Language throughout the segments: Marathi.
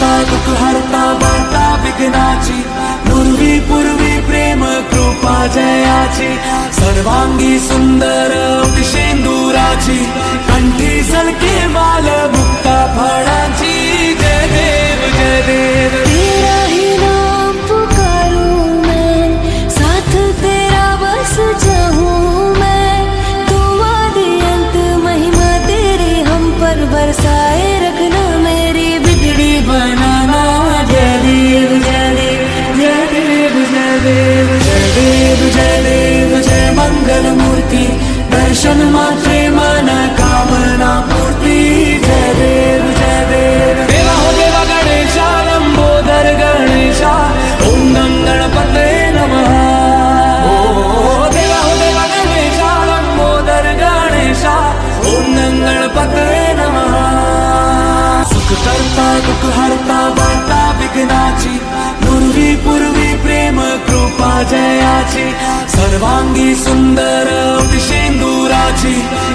करता दुःख हरता वार्ता विघ्नाची, पूर्वी पूर्वी प्रेम कृपा जयाची, सर्वांगी सुंदर शेंदुराची, कंठी झलके माल मुक्ता फळाची। जय देव जय देव तेरा ही नाम पुकारूं मैं, साथ तेरा बस जाऊं मैं, तुम आदि अंत महिमा तेरी हम पर बरसाए रखना, मेरी बिगड़ी बनाना। जय देव जय देव जय देव जय देव जय देव जय देव जय मंगल मूर्ति, दर्शन मात्रे मन कामना पूर्ती। जय देव जय देव देवा हो देवा गणेशा, लंबोदर गणेशा, ओम गं गणपते नमः। ओ देवा हो देवा गणेशा, लंबोदर गणेशा, ओम गं गणपते नमः। सुख करता दुःख हरता वार्ता विघ्नाची, पूर्वी पूर्वी प्रेम कृपा जयाची, सर्वांगी सुंदर शेंदुराची,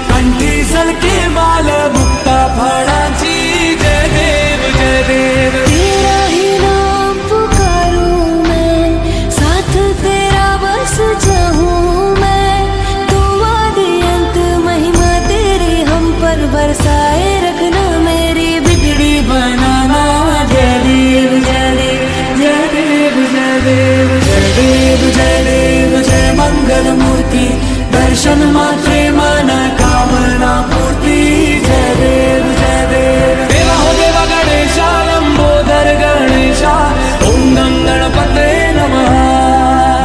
कंठी झलके माल मुक्ता फळाची। जय देव जय देव तेरा ही नाम पुकारूं मैं, साथ तेरा बस जाऊं मैं, तुम आदि अंत महिमा तेरी हम पर बरसाए रखना, मेरी बिगड़ी बनाना। जय देव जय देव जय देव जय देव जय देव जय देव जय मंगल मूर्ति, दर्शन मात्रे मन कामना पूर्ती। जय देव जय देव देवा हो देवा गणेशा, लंबोदर गणेशा, ओम गं गणपते नमः।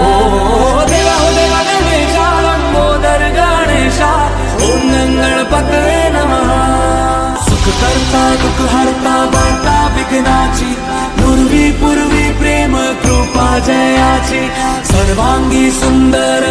ओ देवा हो देवा गणेशा, लंबोदर गणेशा, ओम गं गणपते नमः। सुख करता दुःख हरता वार्ता विघ्नाची, पूर्वी पूर्वी प्रेम कृपा जयाची, सर्वांगी सुंदर